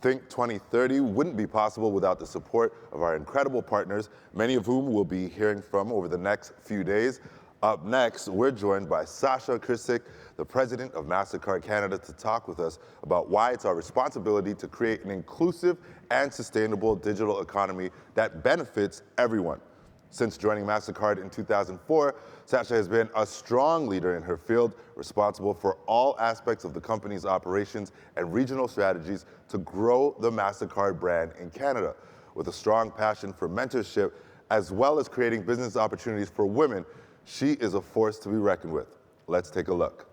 Think 2030 wouldn't be possible without the support of our incredible partners, many of whom we'll be hearing from over the next few days. Up next, we're joined by Sasha Krstic, the president of Mastercard Canada, to talk with us about why it's our responsibility to create an inclusive and sustainable digital economy that benefits everyone. Since joining Mastercard in 2004, Sasha has been a strong leader in her field, responsible for all aspects of the company's operations and regional strategies to grow the Mastercard brand in Canada. With a strong passion for mentorship, as well as creating business opportunities for women, she is a force to be reckoned with. Let's take a look.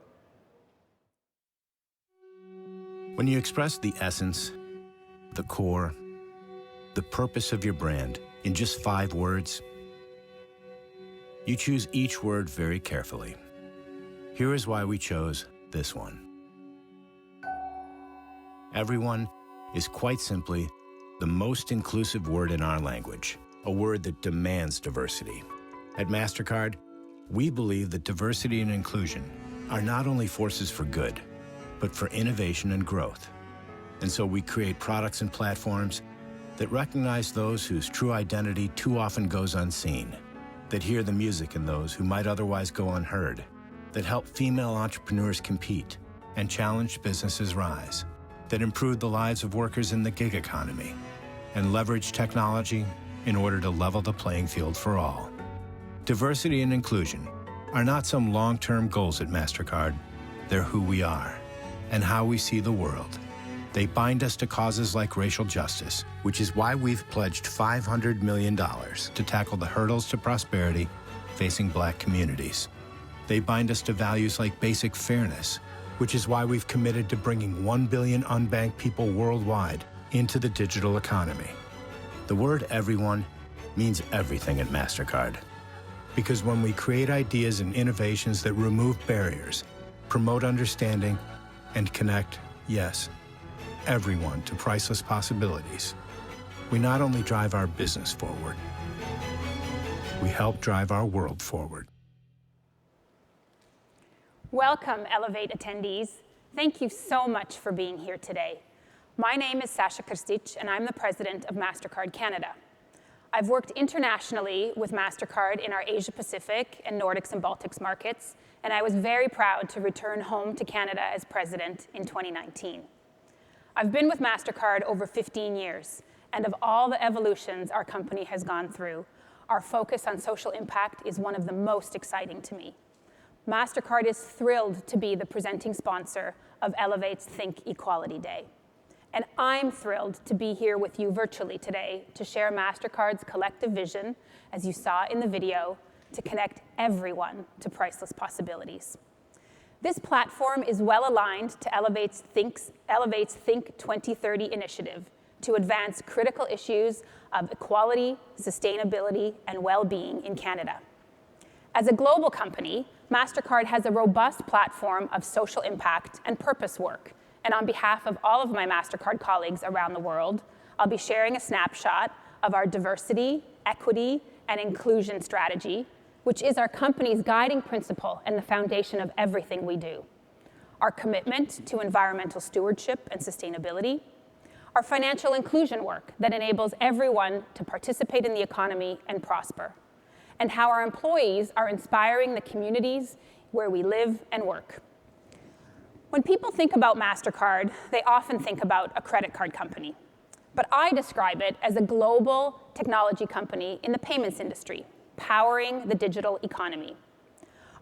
When you express the essence, the core, the purpose of your brand in just 5 words, you choose each word very carefully. Here is why we chose this one. Everyone is quite simply the most inclusive word in our language, a word that demands diversity. At Mastercard, we believe that diversity and inclusion are not only forces for good, but for innovation and growth. And so we create products and platforms that recognize those whose true identity too often goes unseen, that hear the music in those who might otherwise go unheard, that help female entrepreneurs compete and challenged businesses rise, that improve the lives of workers in the gig economy, and leverage technology in order to level the playing field for all. Diversity and inclusion are not some long-term goals at Mastercard. They're who we are and how we see the world. They bind us to causes like racial justice, which is why we've pledged $500 million to tackle the hurdles to prosperity facing Black communities. They bind us to values like basic fairness, which is why we've committed to bringing 1 billion unbanked people worldwide into the digital economy. The word everyone means everything at Mastercard. Because when we create ideas and innovations that remove barriers, promote understanding, and connect, yes, everyone to priceless possibilities, we not only drive our business forward, we help drive our world forward. Welcome, Elevate attendees. Thank you so much for being here today. My name is Sasha Krstic, and I'm the president of Mastercard Canada. I've worked internationally with Mastercard in our Asia Pacific and Nordics and Baltics markets, and I was very proud to return home to Canada as president in 2019. I've been with Mastercard over 15 years, and of all the evolutions our company has gone through, our focus on social impact is one of the most exciting to me. Mastercard is thrilled to be the presenting sponsor of Elevate's Think Equality Day. And I'm thrilled to be here with you virtually today to share Mastercard's collective vision, as you saw in the video, to connect everyone to priceless possibilities. This platform is well aligned to Elevate's Think 2030 initiative to advance critical issues of equality, sustainability, and well-being in Canada. As a global company, Mastercard has a robust platform of social impact and purpose work. And on behalf of all of my Mastercard colleagues around the world, I'll be sharing a snapshot of our diversity, equity, and inclusion strategy, which is our company's guiding principle and the foundation of everything we do. Our commitment to environmental stewardship and sustainability, our financial inclusion work that enables everyone to participate in the economy and prosper, and how our employees are inspiring the communities where we live and work. When people think about Mastercard, they often think about a credit card company. But I describe it as a global technology company in the payments industry, powering the digital economy.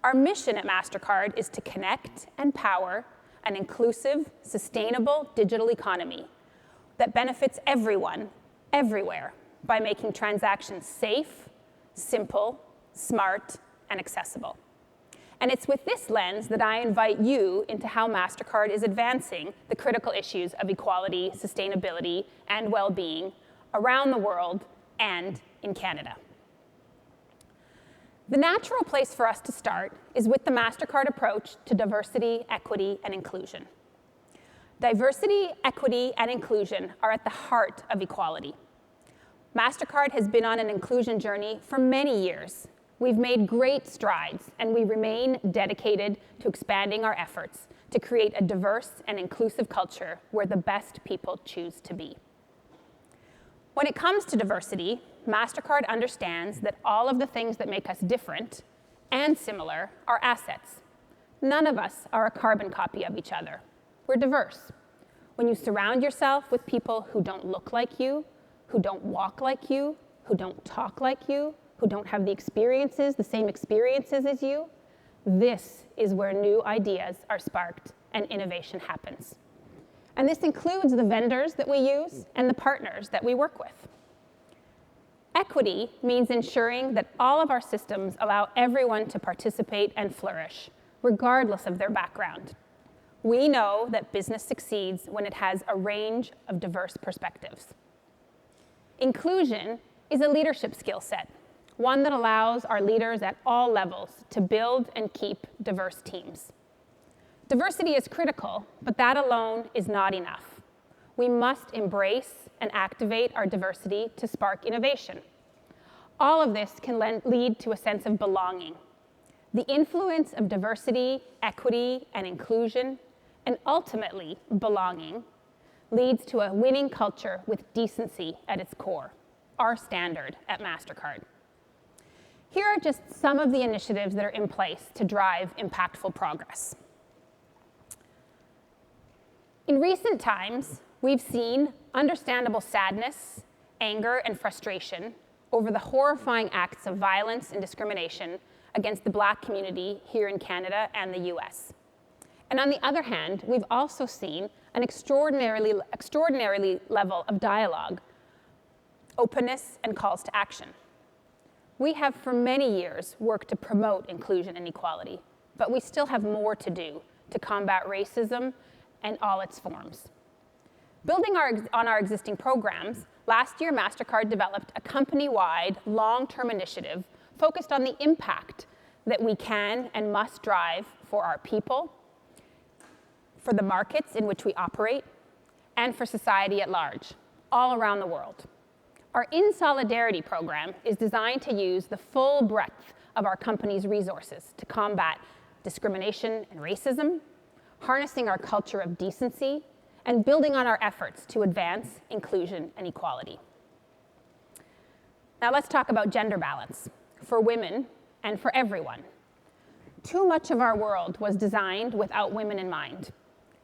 Our mission at Mastercard is to connect and power an inclusive, sustainable digital economy that benefits everyone, everywhere, by making transactions safe, simple, smart, and accessible. And it's with this lens that I invite you into how Mastercard is advancing the critical issues of equality, sustainability, and well-being around the world and in Canada. The natural place for us to start is with the Mastercard approach to diversity, equity, and inclusion. Diversity, equity, and inclusion are at the heart of equality. Mastercard has been on an inclusion journey for many years, We've made great strides, and we remain dedicated to expanding our efforts to create a diverse and inclusive culture where the best people choose to be. When it comes to diversity, Mastercard understands that all of the things that make us different and similar are assets. None of us are a carbon copy of each other. We're diverse. When you surround yourself with people who don't look like you, who don't walk like you, who don't talk like you, who don't have the same experiences as you, this is where new ideas are sparked and innovation happens. And this includes the vendors that we use and the partners that we work with. Equity means ensuring that all of our systems allow everyone to participate and flourish, regardless of their background. We know that business succeeds when it has a range of diverse perspectives. Inclusion is a leadership skill set, one that allows our leaders at all levels to build and keep diverse teams. Diversity is critical, but that alone is not enough. We must embrace and activate our diversity to spark innovation. All of this can lead to a sense of belonging. The influence of diversity, equity, and inclusion, and ultimately belonging, leads to a winning culture with decency at its core, our standard at Mastercard. Here are just some of the initiatives that are in place to drive impactful progress. In recent times, we've seen understandable sadness, anger, and frustration over the horrifying acts of violence and discrimination against the Black community here in Canada and the US. And on the other hand, we've also seen an extraordinarily level of dialogue, openness, and calls to action. We have for many years worked to promote inclusion and equality, but we still have more to do to combat racism and all its forms. Building on our existing programs, last year Mastercard developed a company-wide long-term initiative focused on the impact that we can and must drive for our people, for the markets in which we operate, and for society at large, all around the world. Our In Solidarity program is designed to use the full breadth of our company's resources to combat discrimination and racism, harnessing our culture of decency, and building on our efforts to advance inclusion and equality. Now let's talk about gender balance for women and for everyone. Too much of our world was designed without women in mind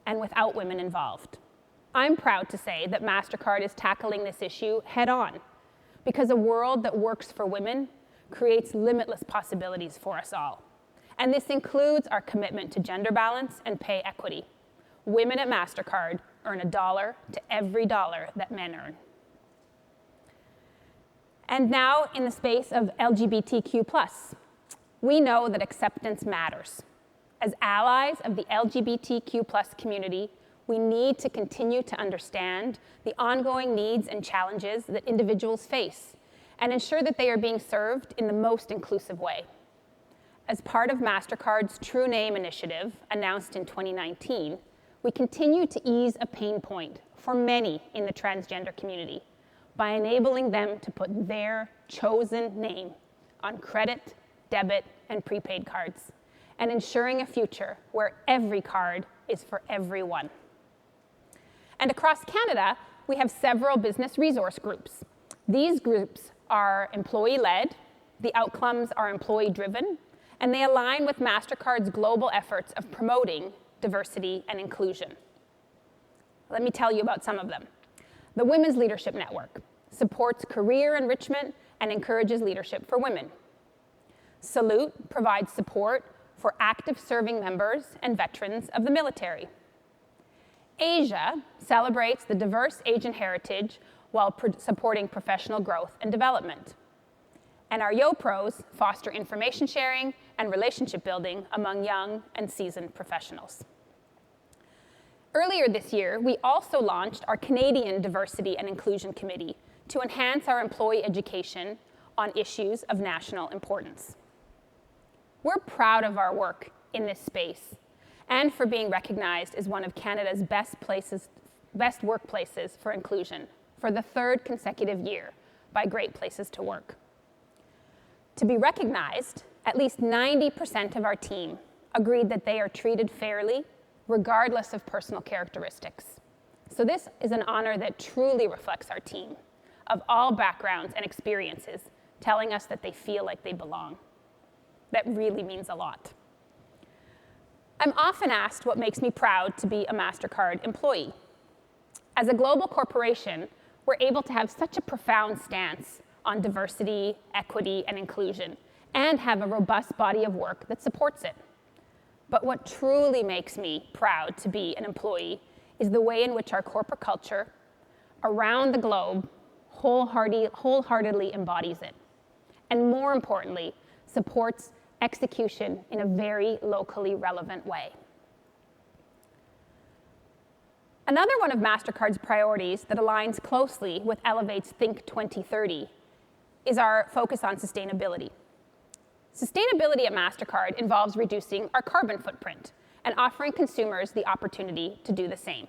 and without women involved. I'm proud to say that Mastercard is tackling this issue head on, because a world that works for women creates limitless possibilities for us all. And this includes our commitment to gender balance and pay equity. Women at Mastercard earn $1 to every dollar that men earn. And now, in the space of LGBTQ+, we know that acceptance matters. As allies of the LGBTQ+ community, we need to continue to understand the ongoing needs and challenges that individuals face and ensure that they are being served in the most inclusive way. As part of Mastercard's True Name initiative, announced in 2019, we continue to ease a pain point for many in the transgender community by enabling them to put their chosen name on credit, debit, and prepaid cards, and ensuring a future where every card is for everyone. And across Canada, we have several business resource groups. These groups are employee-led, the outcomes are employee-driven, and they align with Mastercard's global efforts of promoting diversity and inclusion. Let me tell you about some of them. The Women's Leadership Network supports career enrichment and encourages leadership for women. Salute provides support for active serving members and veterans of the military. Asia celebrates the diverse Asian heritage while supporting professional growth and development. And our YoPros foster information sharing and relationship building among young and seasoned professionals. Earlier this year, we also launched our Canadian Diversity and Inclusion Committee to enhance our employee education on issues of national importance. We're proud of our work in this space and for being recognized as one of Canada's best workplaces for inclusion for the third consecutive year by Great Places to Work. To be recognized, at least 90% of our team agreed that they are treated fairly, regardless of personal characteristics. So this is an honor that truly reflects our team, of all backgrounds and experiences, telling us that they feel like they belong. That really means a lot. I'm often asked what makes me proud to be a Mastercard employee. As a global corporation, we're able to have such a profound stance on diversity, equity, and inclusion, and have a robust body of work that supports it. But what truly makes me proud to be an employee is the way in which our corporate culture around the globe wholeheartedly embodies it, and more importantly, supports execution in a very locally relevant way. Another one of Mastercard's priorities that aligns closely with Elevate's Think 2030 is our focus on sustainability. Sustainability at Mastercard involves reducing our carbon footprint and offering consumers the opportunity to do the same.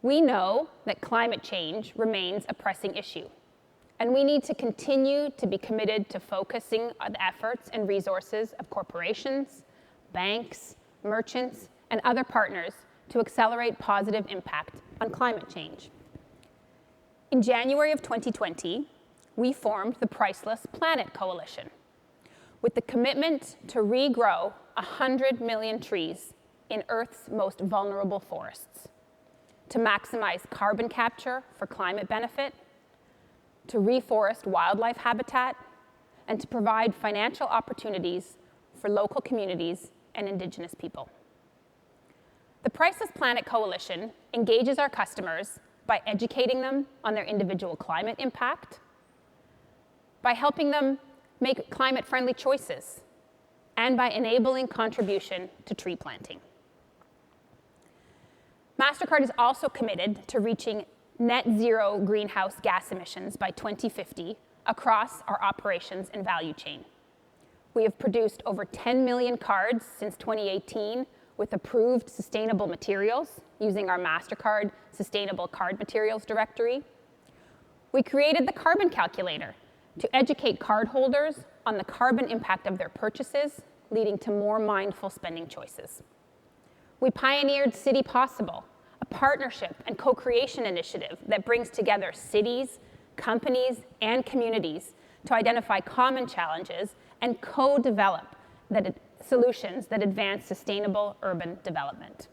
We know that climate change remains a pressing issue, and we need to continue to be committed to focusing on the efforts and resources of corporations, banks, merchants, and other partners to accelerate positive impact on climate change. In January of 2020, we formed the Priceless Planet Coalition with the commitment to regrow 100 million trees in Earth's most vulnerable forests, to maximize carbon capture for climate benefit, to reforest wildlife habitat, and to provide financial opportunities for local communities and Indigenous people. The Priceless Planet Coalition engages our customers by educating them on their individual climate impact, by helping them make climate-friendly choices, and by enabling contribution to tree planting. Mastercard is also committed to reaching net zero greenhouse gas emissions by 2050 across our operations and value chain. We have produced over 10 million cards since 2018 with approved sustainable materials using our Mastercard Sustainable Card Materials Directory. We created the Carbon Calculator to educate cardholders on the carbon impact of their purchases, leading to more mindful spending choices. We pioneered City Possible, a partnership and co-creation initiative that brings together cities, companies, and communities to identify common challenges and co-develop solutions that advance sustainable urban development.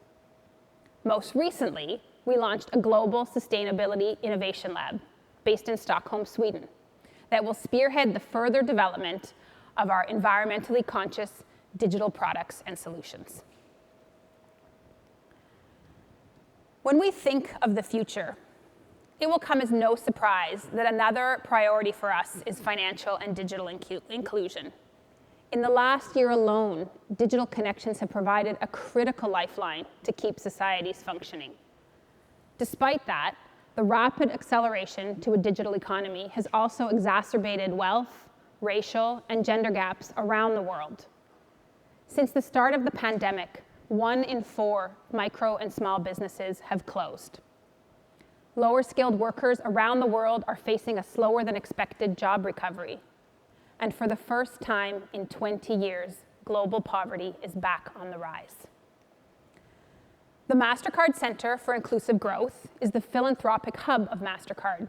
Most recently, we launched a global sustainability innovation lab based in Stockholm, Sweden, that will spearhead the further development of our environmentally conscious digital products and solutions. When we think of the future, it will come as no surprise that another priority for us is financial and digital inclusion. In the last year alone, digital connections have provided a critical lifeline to keep societies functioning. Despite that, the rapid acceleration to a digital economy has also exacerbated wealth, racial, and gender gaps around the world. Since the start of the pandemic, 1 in 4 micro and small businesses have closed. Lower skilled workers around the world are facing a slower than expected job recovery. And for the first time in 20 years, global poverty is back on the rise. The Mastercard Center for Inclusive Growth is the philanthropic hub of Mastercard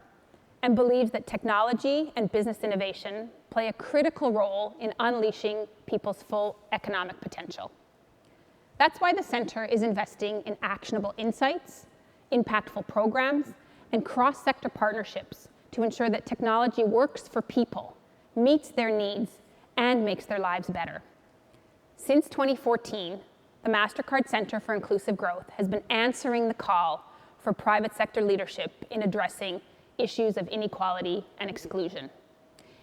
and believes that technology and business innovation play a critical role in unleashing people's full economic potential. That's why the center is investing in actionable insights, impactful programs, and cross-sector partnerships to ensure that technology works for people, meets their needs, and makes their lives better. Since 2014, the Mastercard Center for Inclusive Growth has been answering the call for private sector leadership in addressing issues of inequality and exclusion.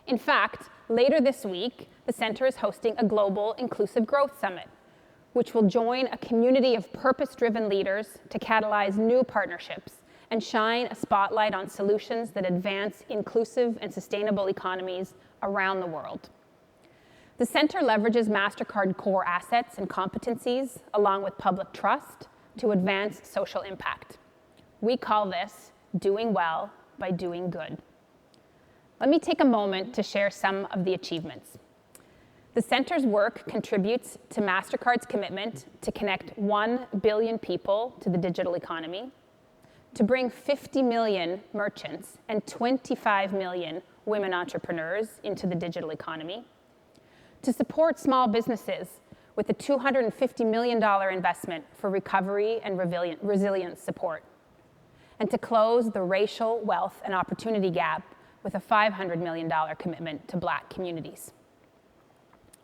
In fact, later this week, the center is hosting a global Inclusive Growth Summit, which will join a community of purpose-driven leaders to catalyze new partnerships and shine a spotlight on solutions that advance inclusive and sustainable economies around the world. The center leverages Mastercard core assets and competencies, along with public trust, to advance social impact. We call this doing well by doing good. Let me take a moment to share some of the achievements. The center's work contributes to Mastercard's commitment to connect 1 billion people to the digital economy, to bring 50 million merchants and 25 million women entrepreneurs into the digital economy, to support small businesses with a $250 million investment for recovery and resilience support, and to close the racial wealth and opportunity gap with a $500 million commitment to Black communities.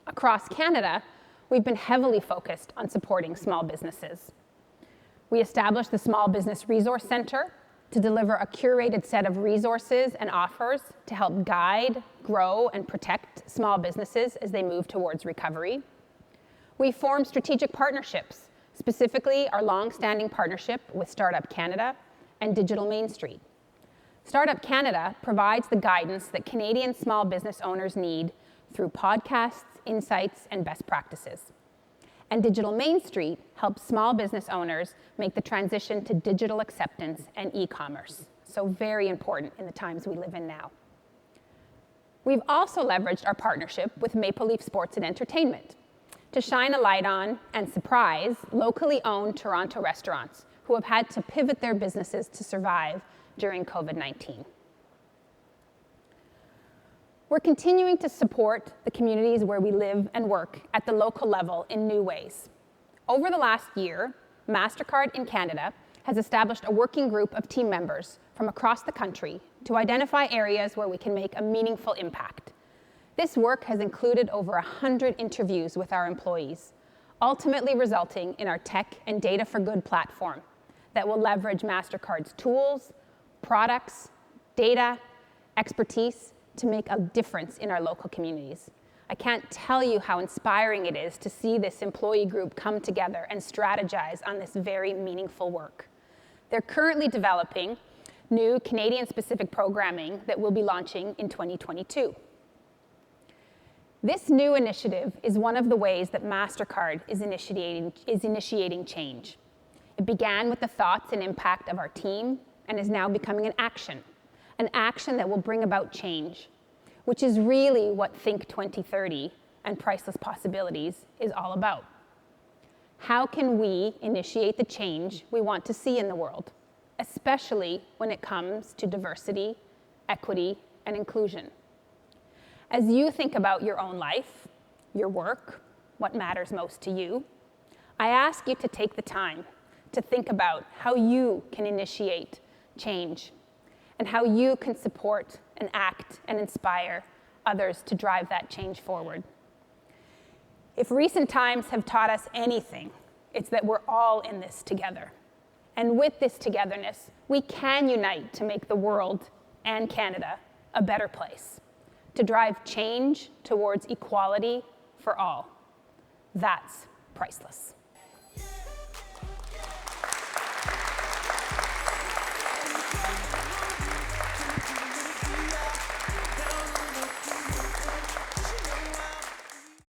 Across Canada, we've been heavily focused on supporting small businesses. We established the Small Business Resource Centre to deliver a curated set of resources and offers to help guide, grow, and protect small businesses as they move towards recovery. We formed strategic partnerships, specifically our long-standing partnership with Startup Canada and Digital Main Street. Startup Canada provides the guidance that Canadian small business owners need through podcasts, insights, and best practices. And Digital Main Street helps small business owners make the transition to digital acceptance and e-commerce, so very important in the times we live in now. We've also leveraged our partnership with Maple Leaf Sports and Entertainment to shine a light on and surprise locally owned Toronto restaurants who have had to pivot their businesses to survive during COVID-19. We're continuing to support the communities where we live and work at the local level in new ways. Over the last year, Mastercard in Canada has established a working group of team members from across the country to identify areas where we can make a meaningful impact. This work has included over 100 interviews with our employees, ultimately resulting in our Tech and Data for Good platform that will leverage Mastercard's tools, products, data, expertise, to make a difference in our local communities. I can't tell you how inspiring it is to see this employee group come together and strategize on this very meaningful work. They're currently developing new Canadian-specific programming that we'll be launching in 2022. This new initiative is one of the ways that Mastercard is initiating change. It began with the thoughts and impact of our team and is now becoming an action that will bring about change, which is really what Think 2030 and Priceless Possibilities is all about. How can we initiate the change we want to see in the world, especially when it comes to diversity, equity, and inclusion? As you think about your own life, your work, what matters most to you, I ask you to take the time to think about how you can initiate change and how you can support and act and inspire others to drive that change forward. If recent times have taught us anything, it's that we're all in this together. And with this togetherness, we can unite to make the world and Canada a better place, to drive change towards equality for all. That's priceless.